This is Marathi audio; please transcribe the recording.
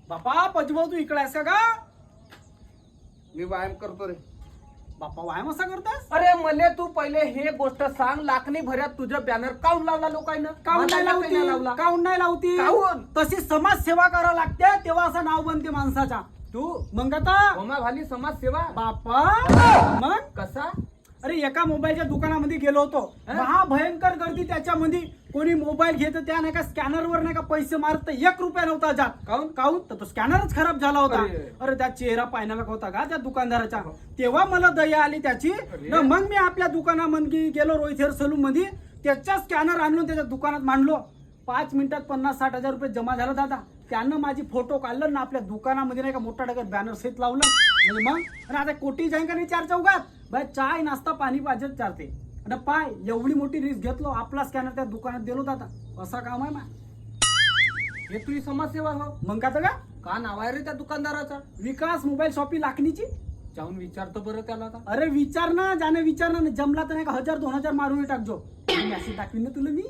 बापा पजभाऊ तू इकडे आहेस का? मी व्यायाम करतो रे. बापा व्यायाम असा करतास? अरे मले तू पहिले हे गोष्ट सांग, लाखनी भऱ्यात तुझं बॅनर काऊन लावला लोकांना? काऊन नाही लावती? काऊन नाही लावती? काऊन? तशी समाज सेवा करावं लागते तेव्हा असं नाव बनते माणसाचा. तू मग आता होमा भाली समाज सेवा बापा मग कसा? अरे एका मोबाईलच्या दुकानामध्ये गेलो होतो, महाभयंकर गर्दी त्याच्यामध्ये. कोणी मोबाईल घेत त्या नाही का स्कॅनरवर नाही का पैसे मारत 1 रुपया नव्हता जात. काऊन काऊन तर तो स्कॅनरच खराब झाला होता. अरे त्या चेहरा पाहण्याला होता का त्या दुकानदाराचा. तेव्हा मला दया आली त्याची. मग मी आपल्या दुकानामध्ये गेलो, रोहित हेअर सलून मध्ये. त्याचा स्कॅनर आणलो, त्याच्या दुकानात मांडलो. 5 मिनिटात 50-60 हजार रुपये जमा झाला दादा. त्यानं माझी फोटो काढलं ना आपल्या दुकानामध्ये नाही का मोठा टाकत बॅनर सेट लावलं. म्हणजे मग आणि आता कोटी जाईन का नाही 4 चौघात बाय चाय नाश्ता पाणी पाहिजे चालते. आणि पाय एवढी मोठी रिस्क घेतलो, आपला स्कॅनर त्या दुकानात दिलो दादा. असा काम आहे मा. हे तुझी समाज सेवा हो. मग का का नाव आहे रे त्या दुकानदाराचा? विकास मोबाईल शॉपी लाखनीची. जाऊन विचारतो बरं त्याला आता. अरे विचार ना, जाणे विचार ना. जमला तर नाही का 1000-2000 मारून टाकजो. मेसेज टाकवीन ना तुला मी.